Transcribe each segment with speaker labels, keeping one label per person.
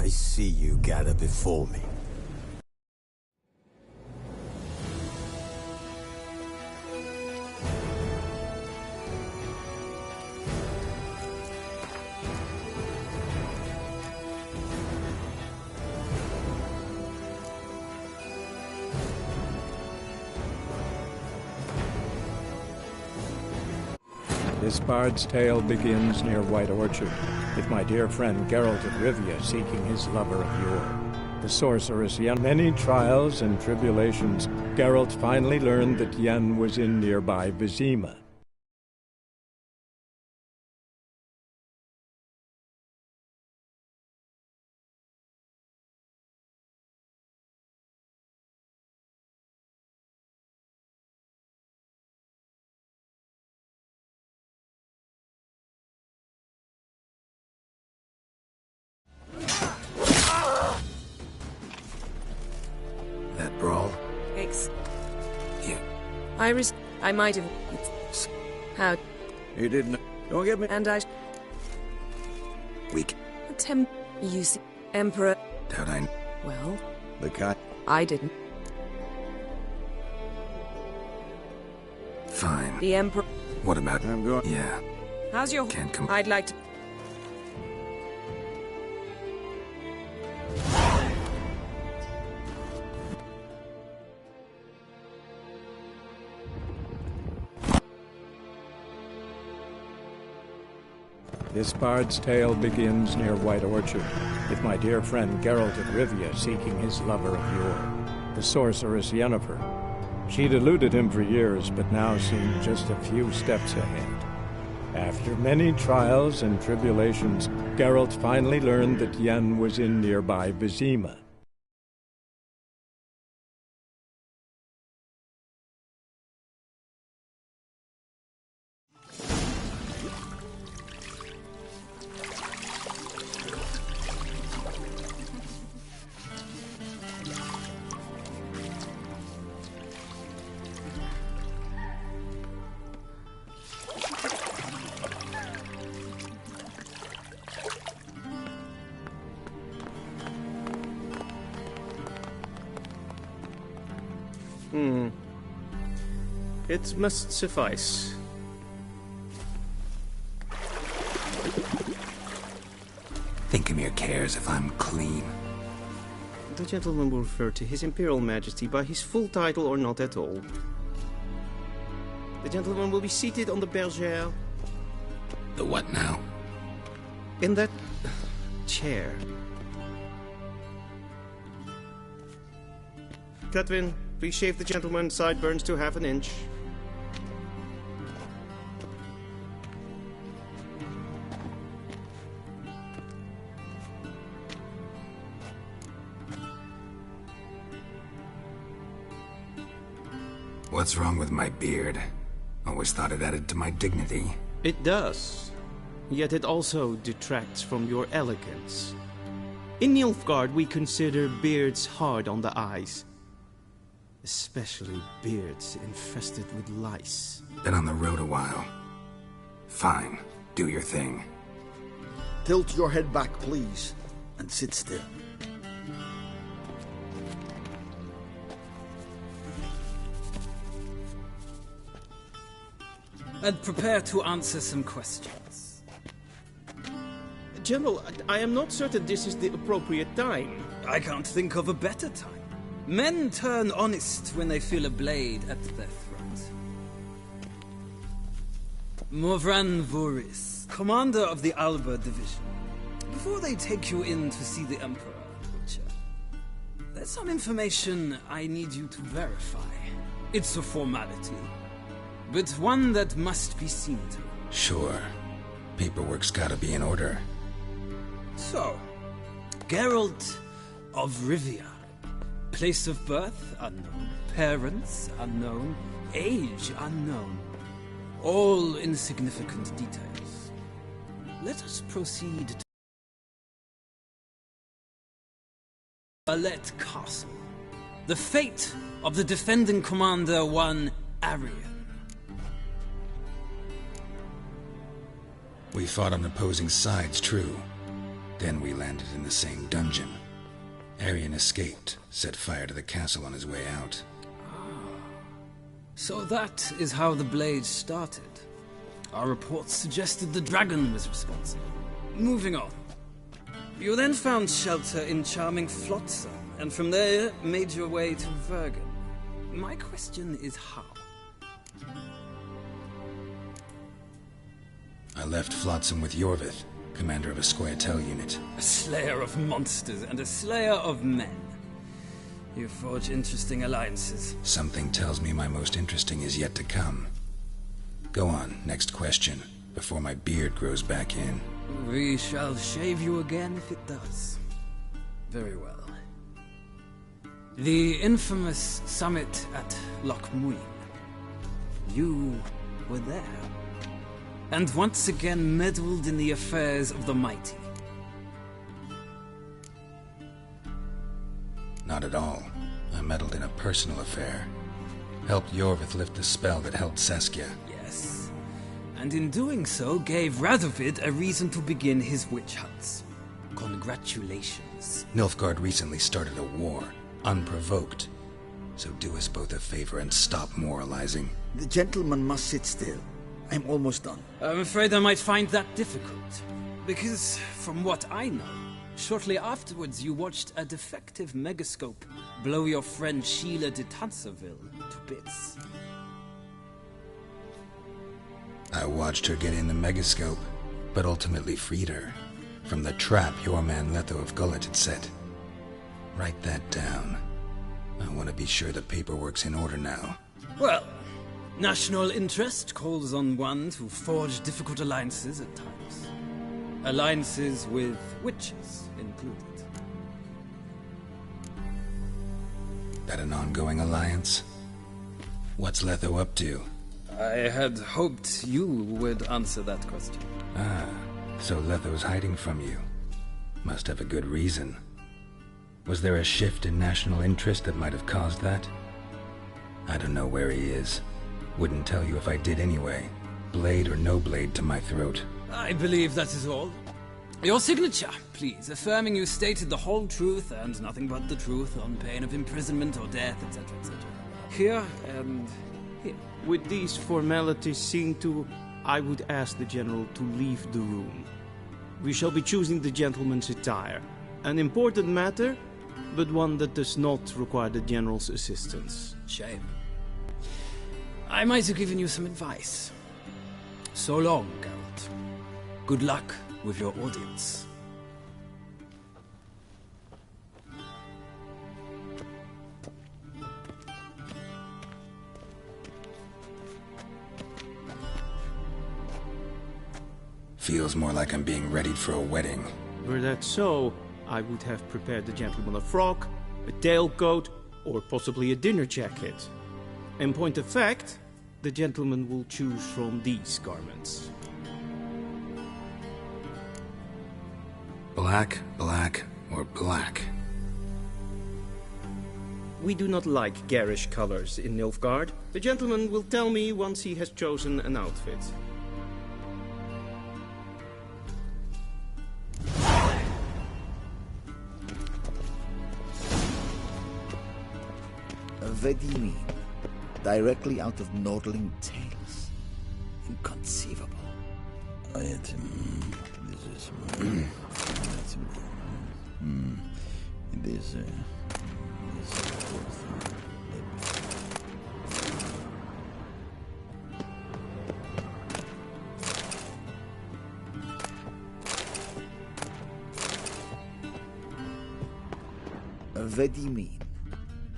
Speaker 1: I see you gather before me.
Speaker 2: This bard's tale begins near White Orchard, with my dear friend Geralt of Rivia seeking his lover of yore, the sorceress Yen. Many trials and tribulations, Geralt finally learned that Yen was in nearby Vizima.
Speaker 1: That brawl? Yeah.
Speaker 3: I might have... How?
Speaker 1: You didn't... Don't get me...
Speaker 3: And I...
Speaker 1: Weak.
Speaker 3: Attempt... You see... Emperor...
Speaker 1: Doubt I...
Speaker 3: Well...
Speaker 1: The guy...
Speaker 3: I didn't.
Speaker 1: Fine.
Speaker 3: The Emperor...
Speaker 1: What about... I'm going... Yeah.
Speaker 3: How's your...
Speaker 1: Can't come...
Speaker 3: I'd like to...
Speaker 2: This bard's tale begins near White Orchard, with my dear friend Geralt of Rivia seeking his lover of yore, the sorceress Yennefer. She'd eluded him for years, but now seemed just a few steps ahead. After many trials and tribulations, Geralt finally learned that Yen was in nearby Vizima.
Speaker 4: It must suffice.
Speaker 1: Thinkemere cares if I'm clean.
Speaker 4: The gentleman will refer to His Imperial Majesty by his full title or not at all. The gentleman will be seated on the bergère.
Speaker 1: The what now?
Speaker 4: In that... chair. Catwin, please shave the gentleman's sideburns to half an inch.
Speaker 1: What's wrong with my beard? Always thought it added to my dignity.
Speaker 4: It does. Yet it also detracts from your elegance. In Nilfgaard, we consider beards hard on the eyes. Especially beards infested with lice.
Speaker 1: Been on the road a while. Fine. Do your thing.
Speaker 5: Tilt your head back, please, and sit still.
Speaker 6: And prepare to answer some questions.
Speaker 4: General, I am not certain this is the appropriate time.
Speaker 6: I can't think of a better time. Men turn honest when they feel a blade at their throat. Morvran Voris, commander of the Alba Division. Before they take you in to see the Emperor, Butcher, there's some information I need you to verify. It's a formality, but one that must be seen to.
Speaker 1: Sure. Paperwork's gotta be in order.
Speaker 6: So, Geralt of Rivia. Place of birth unknown. Parents unknown. Age unknown. All insignificant details. Let us proceed to Alette Castle. The fate of the defending commander, one Arian.
Speaker 1: We fought on opposing sides, true. Then we landed in the same dungeon. Arian escaped, set fire to the castle on his way out.
Speaker 6: So that is how the blade started. Our reports suggested the dragon was responsible. Moving on. You then found shelter in charming Flotsam, and from there made your way to Vergen. My question is how?
Speaker 1: I left Flotsam with Yorvith, commander of a Squaretel unit.
Speaker 6: A slayer of monsters and a slayer of men. You forge interesting alliances.
Speaker 1: Something tells me my most interesting is yet to come. Go on, next question, before my beard grows back in.
Speaker 6: We shall shave you again if it does. Very well. The infamous summit at Loch Muin. You were there. And once again meddled in the affairs of the mighty.
Speaker 1: Not at all. I meddled in a personal affair. Helped Yorvith lift the spell that held Saskia.
Speaker 6: Yes. And in doing so, gave Radovid a reason to begin his witch hunts. Congratulations.
Speaker 1: Nilfgaard recently started a war, unprovoked. So do us both a favor and stop moralizing.
Speaker 5: The gentleman must sit still. I'm almost done.
Speaker 6: I'm afraid I might find that difficult. Because, from what I know, shortly afterwards you watched a defective megascope blow your friend Sheila de Tanserville to bits.
Speaker 1: I watched her get in the megascope, but ultimately freed her from the trap your man Letho of Gullet had set. Write that down. I want to be sure the paperwork's in order now.
Speaker 6: Well, national interest calls on one to forge difficult alliances at times. Alliances with witches included.
Speaker 1: That an ongoing alliance? What's Letho up to?
Speaker 6: I had hoped you would answer that question.
Speaker 1: Ah, so Letho's hiding from you. Must have a good reason. Was there a shift in national interest that might have caused that? I don't know where he is. Wouldn't tell you if I did anyway. Blade or no blade to my throat.
Speaker 6: I believe that is all. Your signature, please, affirming you stated the whole truth and nothing but the truth on pain of imprisonment or death, etc., etc. Here and here.
Speaker 4: With these formalities seen to, I would ask the General to leave the room. We shall be choosing the gentleman's attire. An important matter, but one that does not require the General's assistance.
Speaker 6: Shame. I might have given you some advice. So long, Geralt. Good luck with your audience.
Speaker 1: Feels more like I'm being readied for a wedding.
Speaker 4: Were that so, I would have prepared the gentleman a frock, a tailcoat, or possibly a dinner jacket. In point of fact, the gentleman will choose from these garments.
Speaker 1: Black, black, or black?
Speaker 4: We do not like garish colors in Nilfgaard. The gentleman will tell me once he has chosen an outfit.
Speaker 5: Vizima, directly out of Nordling Tales. Inconceivable.
Speaker 7: This is
Speaker 5: Vizima,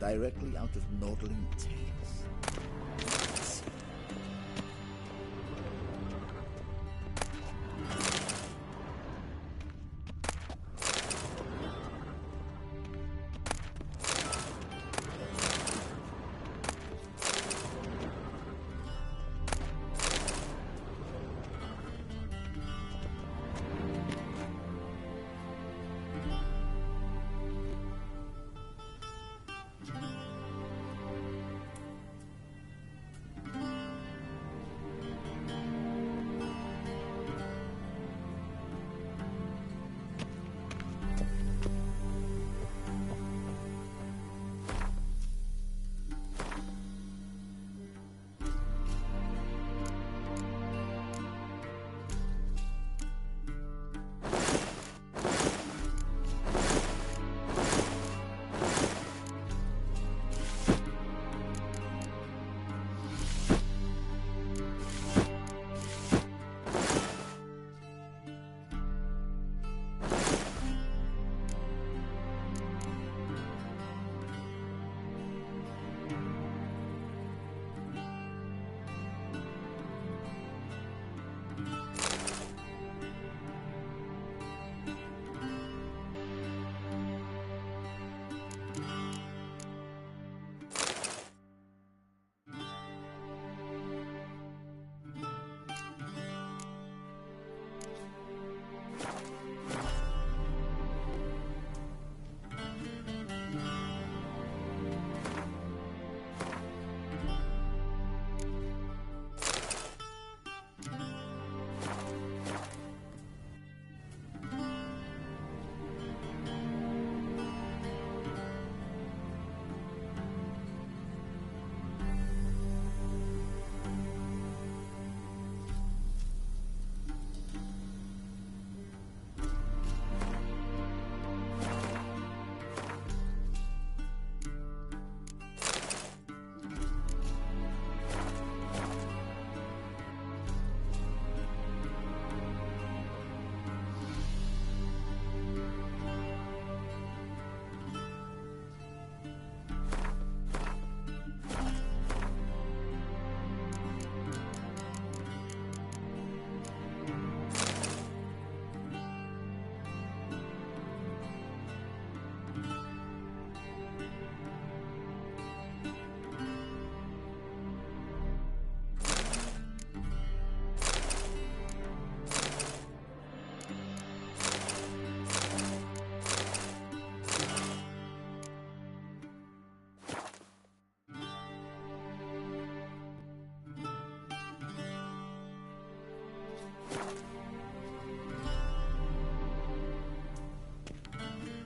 Speaker 5: directly out of Nordling Tales.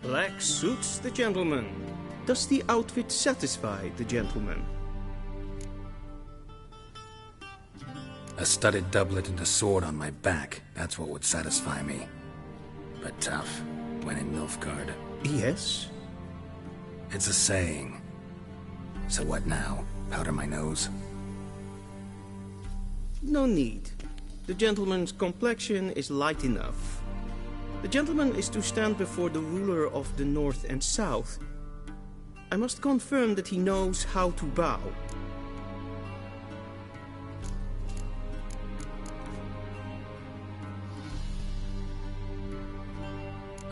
Speaker 4: Black suits the gentleman. Does the outfit satisfy the gentleman?
Speaker 1: A studded doublet and a sword on my back, that's what would satisfy me. But tough, when in Nilfgaard.
Speaker 4: Yes.
Speaker 1: It's a saying. So what now? Powder my nose?
Speaker 4: No need. The gentleman's complexion is light enough. The gentleman is to stand before the ruler of the North and South. I must confirm that he knows how to bow.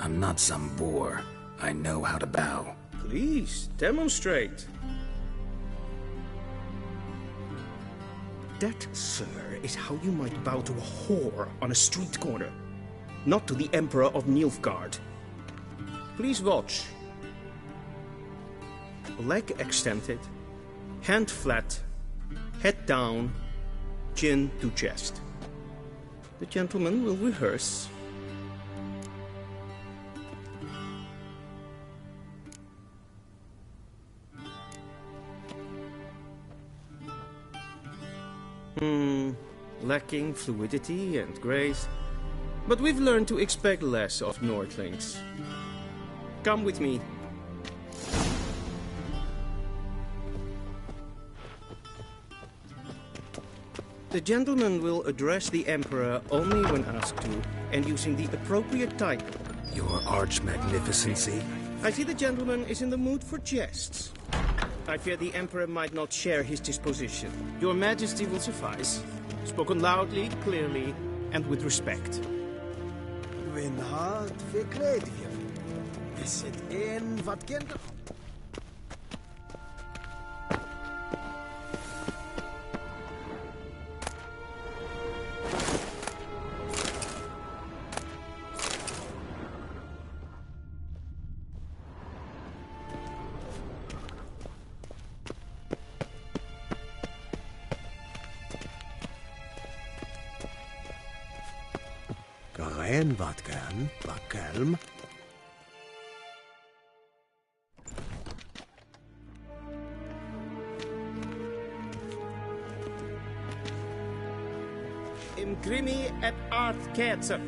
Speaker 1: I'm not some boor. I know how to bow.
Speaker 4: Please, demonstrate. That, sir, is how you might bow to a whore on a street corner, not to the Emperor of Nilfgaard. Please watch. Leg extended, hand flat, head down, chin to chest. The gentleman will rehearse. Lacking fluidity and grace. But we've learned to expect less of Nordlings. Come with me. The gentleman will address the Emperor only when asked to, and using the appropriate title.
Speaker 1: Your arch-magnificency?
Speaker 4: I see the gentleman is in the mood for jests. I fear the Emperor might not share his disposition. Your Majesty will suffice. Spoken loudly, clearly, and with respect.
Speaker 5: Gwent verkleed weer. Is het een wat kinder? En wat kan, wat kalm.
Speaker 4: Imgrimi eb art ketzer.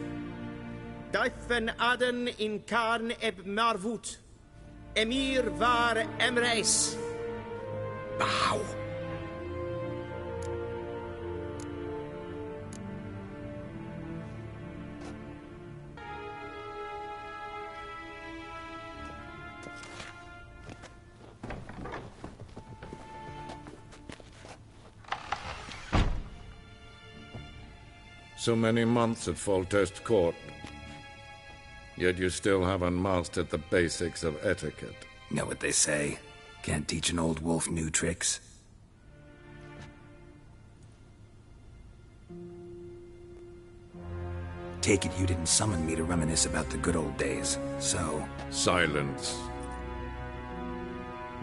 Speaker 4: Duifen aden in karn eb marvoet. Emir var emreis.
Speaker 1: Bow!
Speaker 2: So many months at Foltest Court. Yet you still haven't mastered the basics of etiquette.
Speaker 1: Know what they say? Can't teach an old wolf new tricks. Take it you didn't summon me to reminisce about the good old days, so...
Speaker 2: Silence.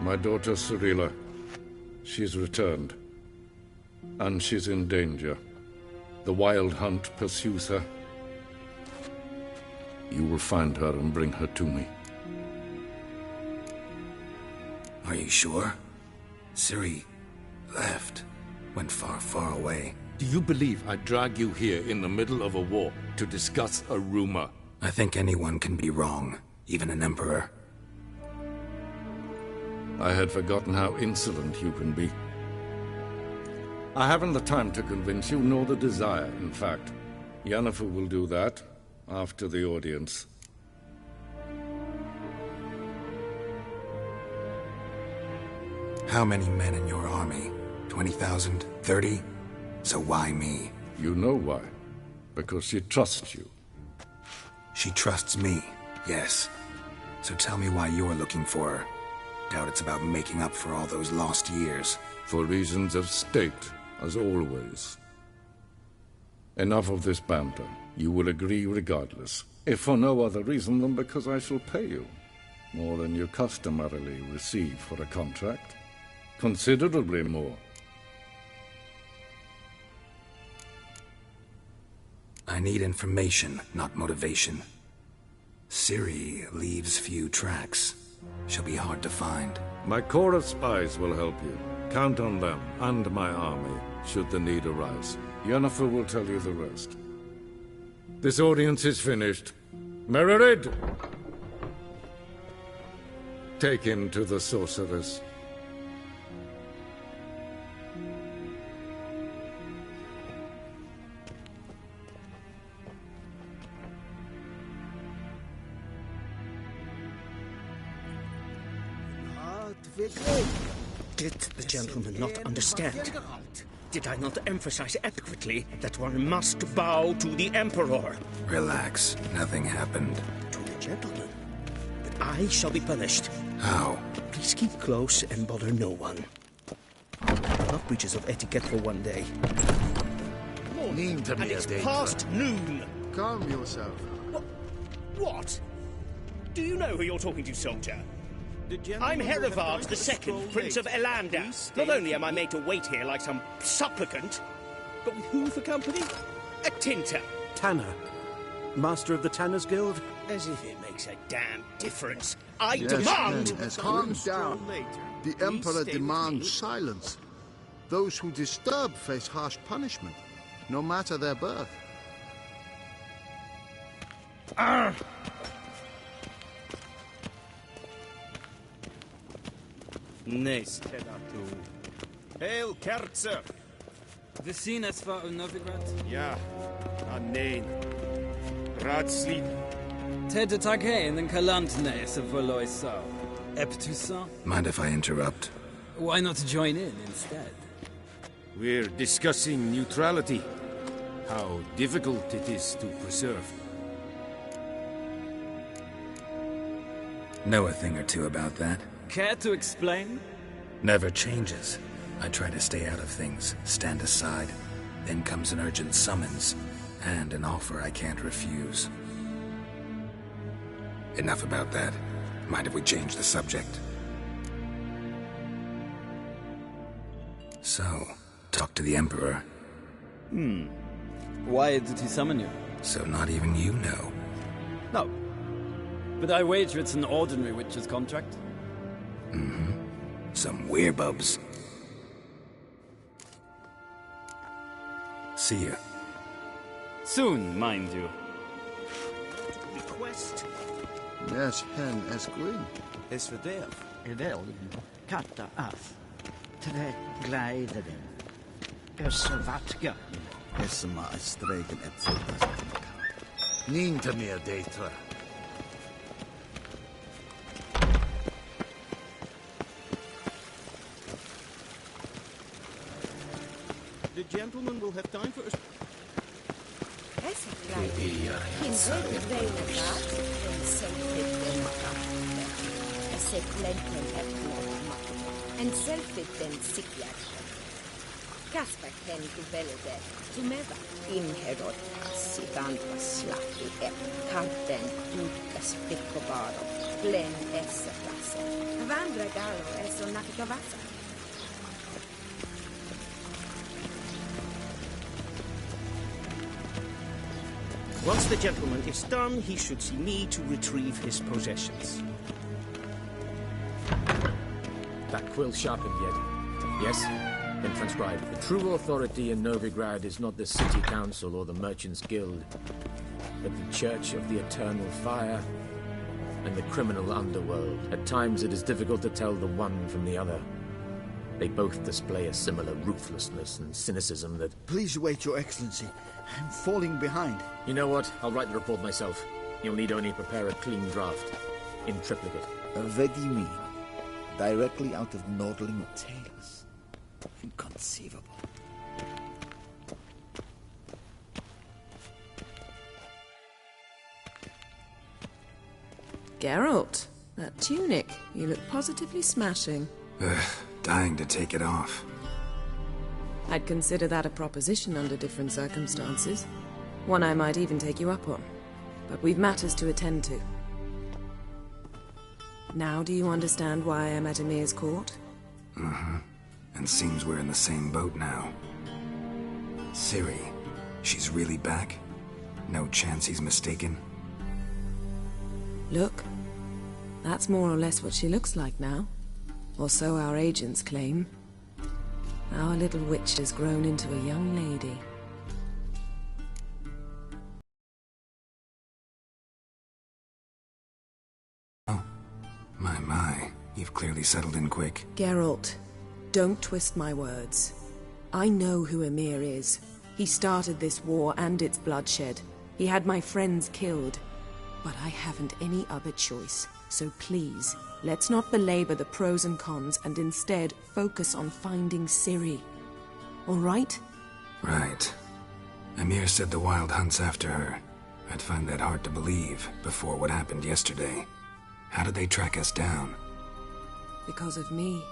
Speaker 2: My daughter Cirilla, she's returned. And she's in danger. The Wild Hunt pursues her. You will find her and bring her to me.
Speaker 1: Are you sure? Ciri left. Went far, far away.
Speaker 2: Do you believe I drag you here in the middle of a war to discuss a rumor?
Speaker 1: I think anyone can be wrong, even an emperor.
Speaker 2: I had forgotten how insolent you can be. I haven't the time to convince you, nor the desire, in fact. Yennefer will do that after the audience.
Speaker 1: How many men in your army? 20,000? 30? So why me?
Speaker 2: You know why. Because she trusts you.
Speaker 1: She trusts me, yes. So tell me why you're looking for her. Doubt it's about making up for all those lost years.
Speaker 2: For reasons of state, as always. Enough of this banter. You will agree regardless. If for no other reason than because I shall pay you. More than you customarily receive for a contract. Considerably more.
Speaker 1: I need information, not motivation. Ciri leaves few tracks. She'll be hard to find.
Speaker 8: My corps of spies will help you. Count on them, and my army, should the need arise. Yennefer will tell you the rest. This audience is finished. Mererid! Take him to the sorceress.
Speaker 4: Did the gentleman not understand? Did I not emphasize adequately that one must bow to the Emperor?
Speaker 1: Relax. Nothing happened.
Speaker 4: To the gentleman. But I shall be punished.
Speaker 1: How?
Speaker 4: Please keep close and bother no one. Enough breaches of etiquette for one day.
Speaker 5: Name to
Speaker 4: And
Speaker 5: me,
Speaker 4: it's
Speaker 5: Data.
Speaker 4: past noon.
Speaker 5: Calm yourself.
Speaker 4: What? Do you know who you're talking to, soldier? I'm Herivard II, Prince of Elanda. Not only am I made to wait here like some supplicant, but with who for company? A tinter.
Speaker 9: Tanner? Master of the Tanners Guild?
Speaker 4: As if it makes a damn difference. I
Speaker 5: Yes,
Speaker 4: demand...
Speaker 5: men, calm down. The Emperor demands silence. Those who disturb face harsh punishment, no matter their birth.
Speaker 4: Nice. Hail, Kerzer!
Speaker 6: Vizina es war in Novigrad?
Speaker 4: Ja, nein. Ratslied.
Speaker 6: Ted Tage in den Kalantne is a Voloisau. Eptusa?
Speaker 1: Mind if I interrupt?
Speaker 6: Why not join in instead?
Speaker 10: We're discussing neutrality. How difficult it is to preserve.
Speaker 1: Know a thing or two about that?
Speaker 6: Care to explain?
Speaker 1: Never changes. I try to stay out of things, stand aside. Then comes an urgent summons, and an offer I can't refuse. Enough about that. Mind if we change the subject? So, talk to the Emperor.
Speaker 6: Why did he summon you?
Speaker 1: So not even you know.
Speaker 6: No. But I wager it's an ordinary witch's contract.
Speaker 1: Some werebubs. See ya.
Speaker 6: Soon, mind you.
Speaker 4: Request.
Speaker 5: Yes, hen as gwyn.
Speaker 9: Is for death.
Speaker 11: Evelyn, katta af. Tre gleideren. Össervatga.
Speaker 5: Esma stregen etzeldas. Neen to me, Data.
Speaker 4: The gentleman will have time for us.
Speaker 12: En selfitten sikjärjä. Kasperten kuvelede, tumeva inherottassi tantasslaki karten tuttas piccovaro, glen essa klasse. Vandra gallo esso nakikavasa.
Speaker 4: Once the gentleman is done, he should see me to retrieve his possessions.
Speaker 13: That quill sharpened yet? Yes? Then transcribe. The true authority in Novigrad is not the city council or the merchants' guild, but the Church of the Eternal Fire and the criminal underworld. At times it is difficult to tell the one from the other. They both display a similar ruthlessness and cynicism that...
Speaker 5: Please wait, Your Excellency. I'm falling behind.
Speaker 13: You know what? I'll write the report myself. You'll need only prepare a clean draft. In triplicate.
Speaker 11: Vizima. Directly out of Nordling tales. Inconceivable.
Speaker 3: Geralt, that tunic. You look positively smashing.
Speaker 1: Dying to take it off.
Speaker 3: I'd consider that a proposition under different circumstances. One I might even take you up on. But we've matters to attend to. Now do you understand why I'm at Emir's court?
Speaker 1: And seems we're in the same boat now. Ciri, she's really back? No chance he's mistaken?
Speaker 3: Look, that's more or less what she looks like now. Or so our agents claim. Our little witch has grown into a young lady.
Speaker 1: Oh, my. You've clearly settled in quick.
Speaker 3: Geralt, don't twist my words. I know who Emir is. He started this war and its bloodshed. He had my friends killed. But I haven't any other choice. So please, let's not belabor the pros and cons and instead focus on finding Ciri. All right?
Speaker 1: Right. Emir said the Wild Hunt's after her. I'd find that hard to believe before what happened yesterday. How did they track us down?
Speaker 3: Because of me.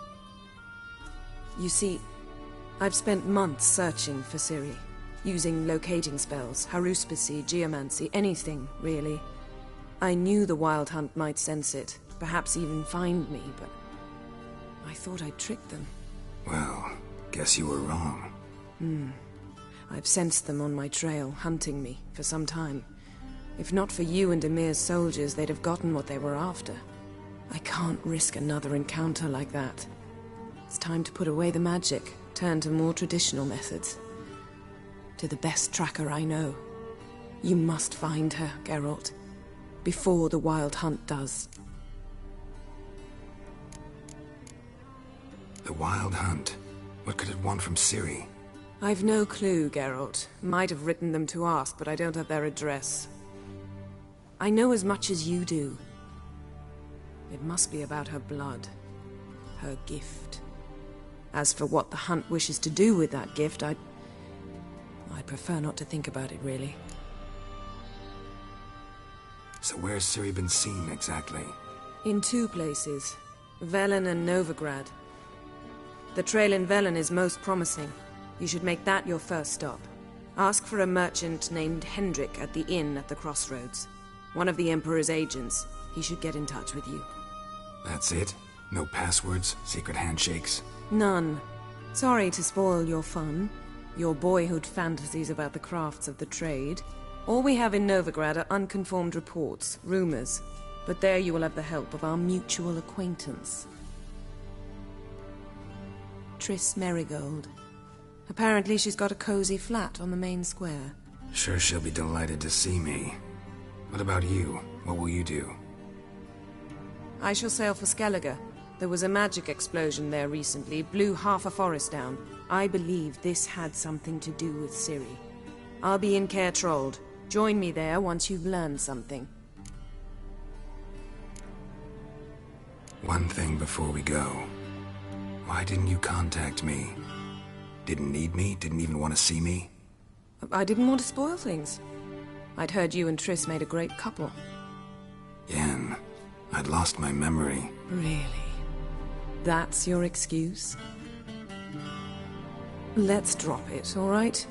Speaker 3: You see, I've spent months searching for Ciri, using locating spells, haruspicy, geomancy, anything, really. I knew the Wild Hunt might sense it, perhaps even find me, but I thought I'd tricked them.
Speaker 1: Well, guess you were wrong.
Speaker 3: I've sensed them on my trail, hunting me, for some time. If not for you and Emir's soldiers, they'd have gotten what they were after. I can't risk another encounter like that. It's time to put away the magic, turn to more traditional methods. To the best tracker I know. You must find her, Geralt. Before the Wild Hunt does.
Speaker 1: The Wild Hunt? What could it want from Ciri?
Speaker 3: I've no clue, Geralt. Might have written them to ask, but I don't have their address. I know as much as you do. It must be about her blood. Her gift. As for what the Hunt wishes to do with that gift, I'd prefer not to think about it, really.
Speaker 1: So where's Ciri been seen, exactly?
Speaker 3: In 2 places. Velen and Novigrad. The trail in Velen is most promising. You should make that your first stop. Ask for a merchant named Hendrik at the inn at the crossroads. One of the Emperor's agents. He should get in touch with you.
Speaker 1: That's it? No passwords? Secret handshakes?
Speaker 3: None. Sorry to spoil your fun. Your boyhood fantasies about the crafts of the trade. All we have in Novigrad are unconfirmed reports, rumors. But there you will have the help of our mutual acquaintance. Triss Merigold. Apparently she's got a cozy flat on the main square.
Speaker 1: Sure she'll be delighted to see me. What about you? What will you do?
Speaker 3: I shall sail for Skellige. There was a magic explosion there recently, blew half a forest down. I believe this had something to do with Ciri. I'll be in Caer Trold. Join me there once you've learned something.
Speaker 1: One thing before we go. Why didn't you contact me? Didn't need me? Didn't even want to see me?
Speaker 3: I didn't want to spoil things. I'd heard you and Triss made a great couple.
Speaker 1: Yen, I'd lost my memory.
Speaker 3: Really? That's your excuse? Let's drop it, all right?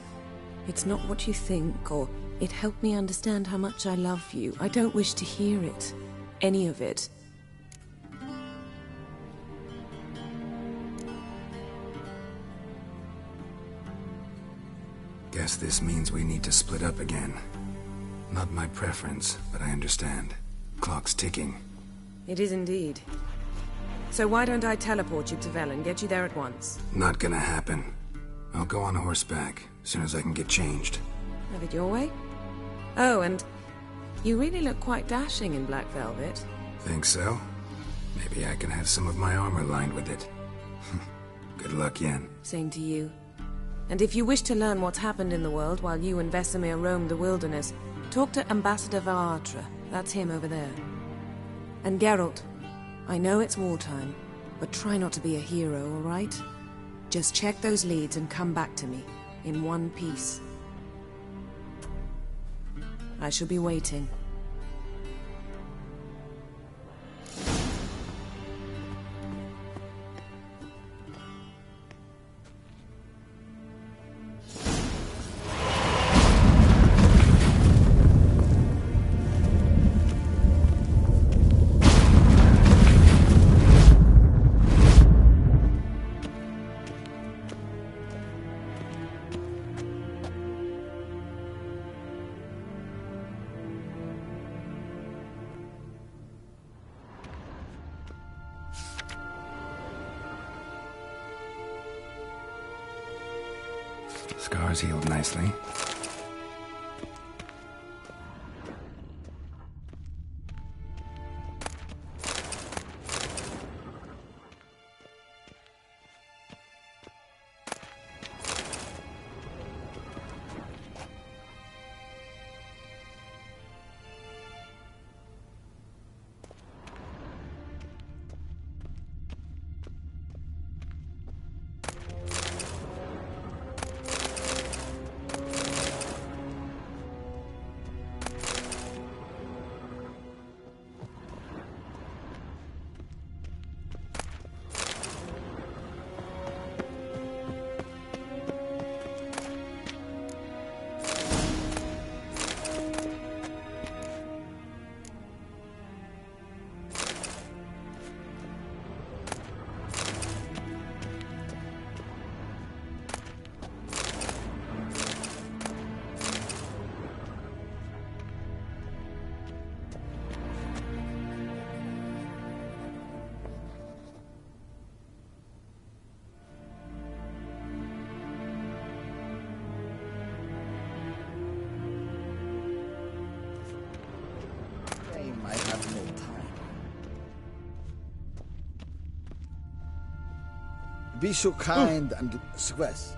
Speaker 3: It's not what you think, or it helped me understand how much I love you. I don't wish to hear it. Any of it.
Speaker 1: Guess this means we need to split up again. Not my preference, but I understand. Clock's ticking.
Speaker 3: It is indeed. So why don't I teleport you to Velen, get you there at once?
Speaker 1: Not gonna happen. I'll go on horseback, as soon as I can get changed.
Speaker 3: Have it your way? Oh, and you really look quite dashing in black velvet.
Speaker 1: Think so? Maybe I can have some of my armor lined with it. Good luck, Yen.
Speaker 3: Same to you. And if you wish to learn what's happened in the world while you and Vesemir roamed the wilderness, talk to Ambassador Valatra. That's him over there. And Geralt, I know it's wartime, but try not to be a hero, all right? Just check those leads and come back to me, in one piece. I shall be waiting.
Speaker 1: Scars healed nicely.
Speaker 11: I have no time. Be so kind and Squess.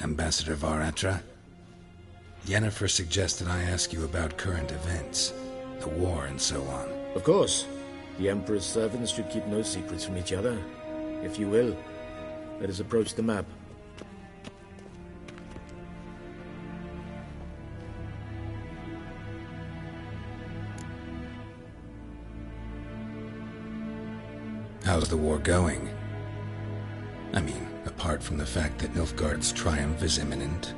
Speaker 1: Ambassador Varatra, Yennefer suggested I ask you about current events, the war and so on.
Speaker 13: Of course. The Emperor's servants should keep no secrets from each other. If you will, let us approach the map.
Speaker 1: How's the war going? I mean, apart from the fact that Nilfgaard's triumph is imminent.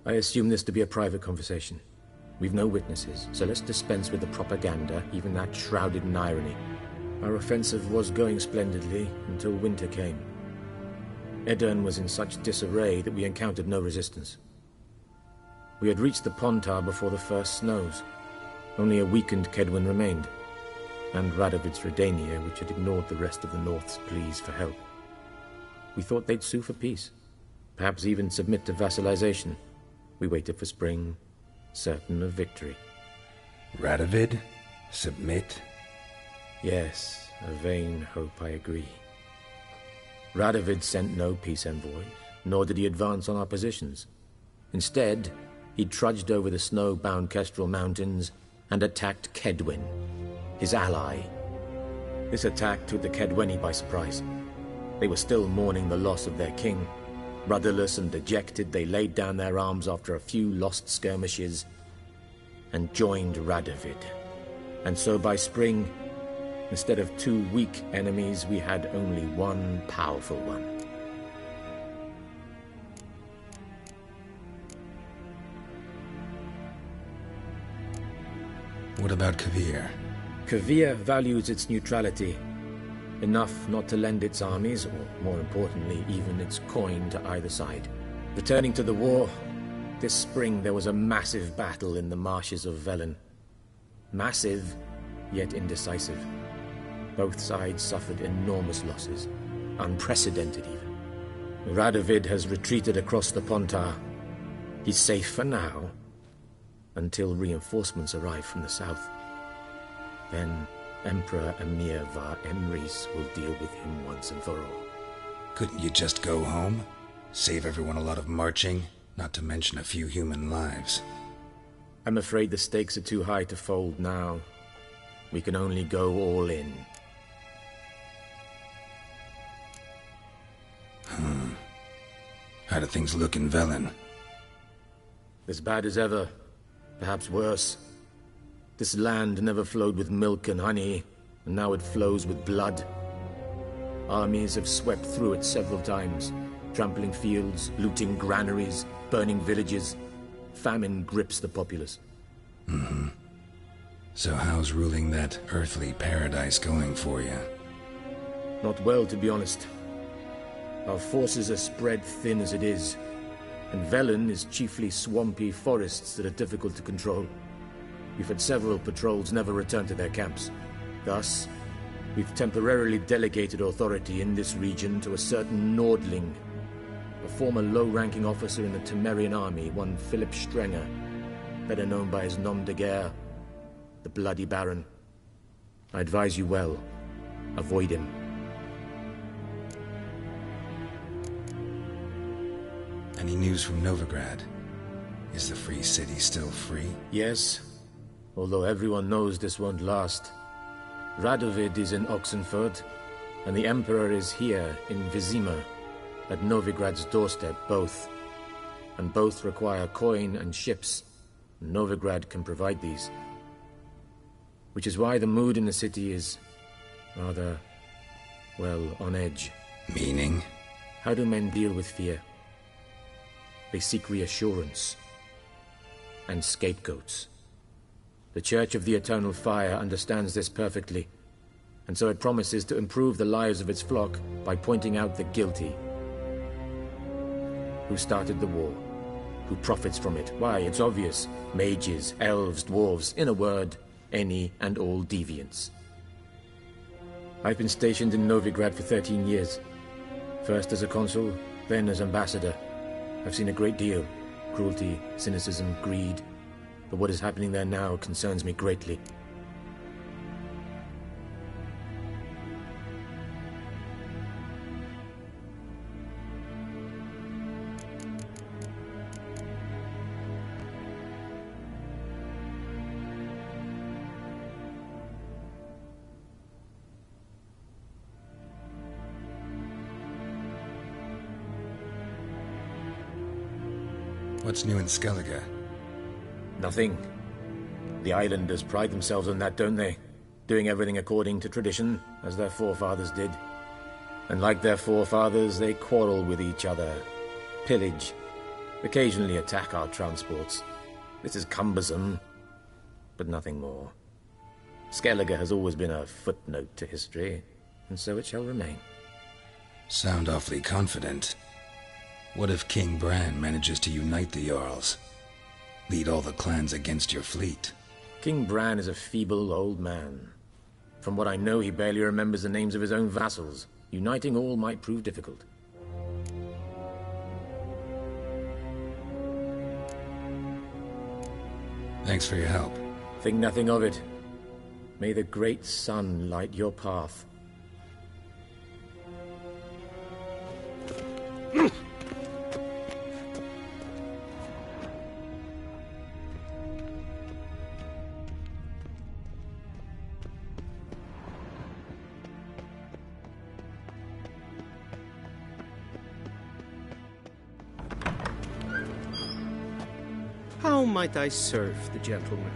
Speaker 13: I assume this to be a private conversation. We've no witnesses, so let's dispense with the propaganda, even that shrouded in irony. Our offensive was going splendidly until winter came. Edirn was in such disarray that we encountered no resistance. We had reached the Pontar before the first snows. Only a weakened Kedwen remained, and Radovid's Redania, which had ignored the rest of the North's pleas for help. We thought they'd sue for peace, perhaps even submit to vassalization. We waited for spring, certain of victory.
Speaker 1: Radovid? Submit?
Speaker 13: Yes, a vain hope, I agree. Radovid sent no peace envoys, nor did he advance on our positions. Instead, he trudged over the snow-bound Kestrel Mountains and attacked Kedwen, his ally. This attack took the Kedweni by surprise. They were still mourning the loss of their king. Rudderless and dejected, they laid down their arms after a few lost skirmishes and joined Radovid. And so by spring, instead of two weak enemies, we had only one powerful one.
Speaker 1: What about Kavir?
Speaker 13: Kavir values its neutrality, enough not to lend its armies, or more importantly, even its coin to either side. Returning to the war, this spring there was a massive battle in the marshes of Velen. Massive, yet indecisive. Both sides suffered enormous losses, unprecedented even. Radovid has retreated across the Pontar. He's safe for now, until reinforcements arrive from the south. Then Emperor Emir Var Emrys will deal with him once and for all.
Speaker 1: Couldn't you just go home? Save everyone a lot of marching, not to mention a few human lives.
Speaker 13: I'm afraid the stakes are too high to fold now. We can only go all in.
Speaker 1: How do things look in Velen?
Speaker 13: As bad as ever. Perhaps worse. This land never flowed with milk and honey, and now it flows with blood. Armies have swept through it several times, trampling fields, looting granaries, burning villages. Famine grips the populace.
Speaker 1: Mm-hmm. So how's ruling that earthly paradise going for you?
Speaker 13: Not well, to be honest. Our forces are spread thin as it is, and Velen is chiefly swampy forests that are difficult to control. We've had several patrols never return to their camps. Thus, we've temporarily delegated authority in this region to a certain Nordling, a former low-ranking officer in the Temerian army, one Philip Strenger, better known by his nom de guerre, the Bloody Baron. I advise you well. Avoid him.
Speaker 1: Any news from Novigrad? Is the free city still free?
Speaker 13: Yes, although everyone knows this won't last. Radovid is in Oxenfurt, and the Emperor is here in Vizima, at Novigrad's doorstep, both. And both require coin and ships. Novigrad can provide these. Which is why the mood in the city is rather, well, on edge.
Speaker 1: Meaning?
Speaker 13: How do men deal with fear? They seek reassurance and scapegoats. The Church of the Eternal Fire understands this perfectly, and so it promises to improve the lives of its flock by pointing out the guilty. Who started the war? Who profits from it? Why, it's obvious. Mages, elves, dwarves, in a word, any and all deviants. I've been stationed in Novigrad for 13 years. First as a consul, then as ambassador. I've seen a great deal. Cruelty, cynicism, greed. But what is happening there now concerns me greatly.
Speaker 1: What's new in Skellige?
Speaker 13: Nothing. The islanders pride themselves on that, don't they? Doing everything according to tradition, as their forefathers did. And like their forefathers, they quarrel with each other, pillage, occasionally attack our transports. This is cumbersome, but nothing more. Skellige has always been a footnote to history, and so it shall remain.
Speaker 1: Sound awfully confident. What if King Bran manages to unite the Jarls? Lead all the clans against your fleet?
Speaker 13: King Bran is a feeble old man. From what I know, he barely remembers the names of his own vassals. Uniting all might prove difficult.
Speaker 1: Thanks for your help.
Speaker 13: Think nothing of it. May the great sun light your path.
Speaker 4: How might I serve the gentleman?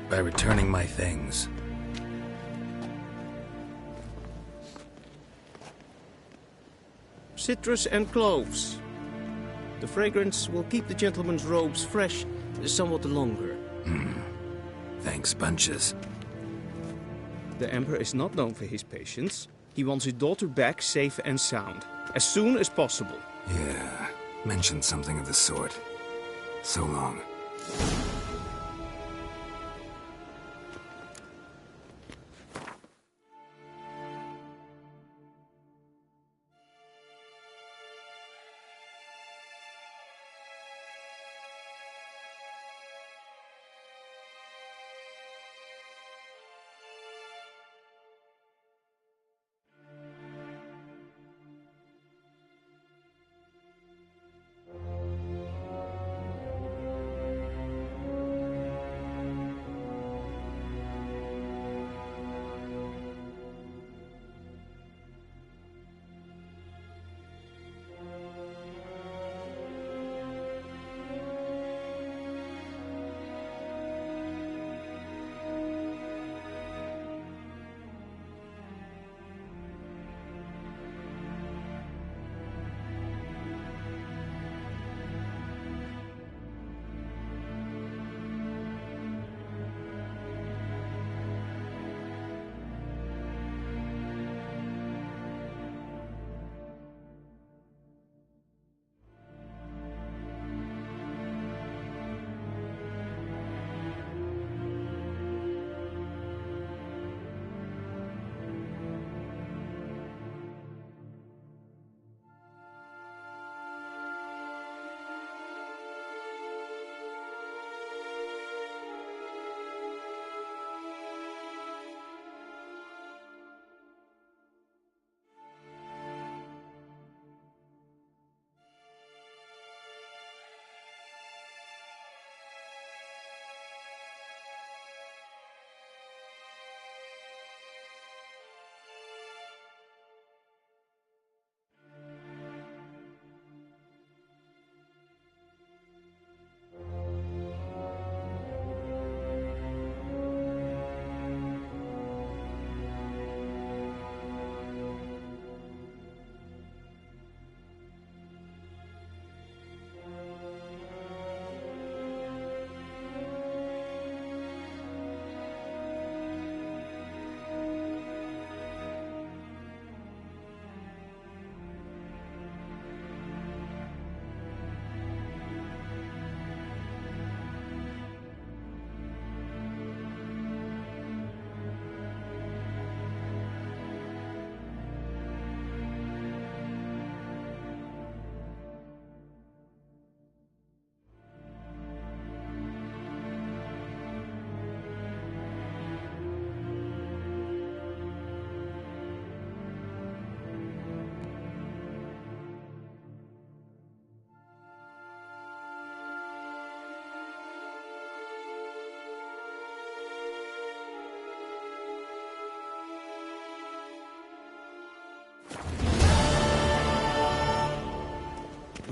Speaker 1: By returning my things.
Speaker 4: Citrus and cloves. The fragrance will keep the gentleman's robes fresh somewhat longer.
Speaker 1: Thanks, bunches.
Speaker 4: The Emperor is not known for his patience. He wants his daughter back safe and sound, as soon as possible.
Speaker 1: Yeah, mentioned something of the sort. So long.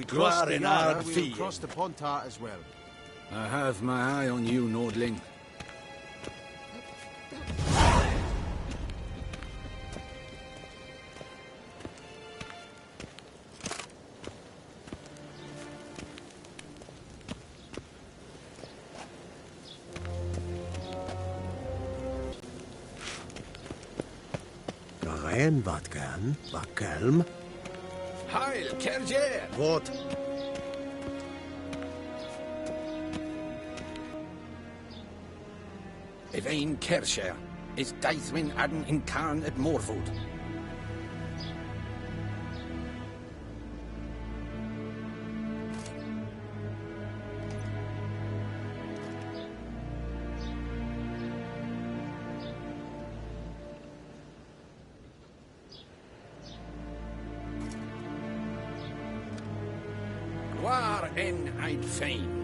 Speaker 5: We
Speaker 7: cross
Speaker 5: cross
Speaker 7: the
Speaker 5: the
Speaker 7: Yara,
Speaker 5: Yara, we will cross the Pontar as well.
Speaker 8: I have my eye on you, Nordling.
Speaker 14: Rein wat gern, wat kelm.
Speaker 7: Heil, Kerjer!
Speaker 14: Wat?
Speaker 7: Evain Kershire is Daithwin Adden in Carn at Morfoot. War en I'd fain.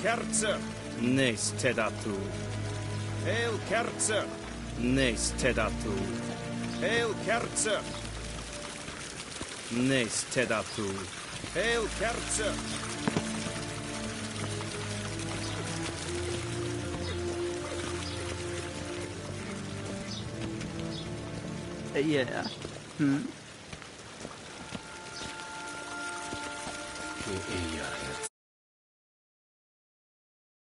Speaker 10: Kerzer!
Speaker 4: Nes tedatu.
Speaker 10: Hail Kerzer!
Speaker 4: Nes tedatu.
Speaker 10: Hail Kerzer!
Speaker 4: Nes tedatu.
Speaker 10: Hail Kerzer!
Speaker 15: Yeah. Hmm?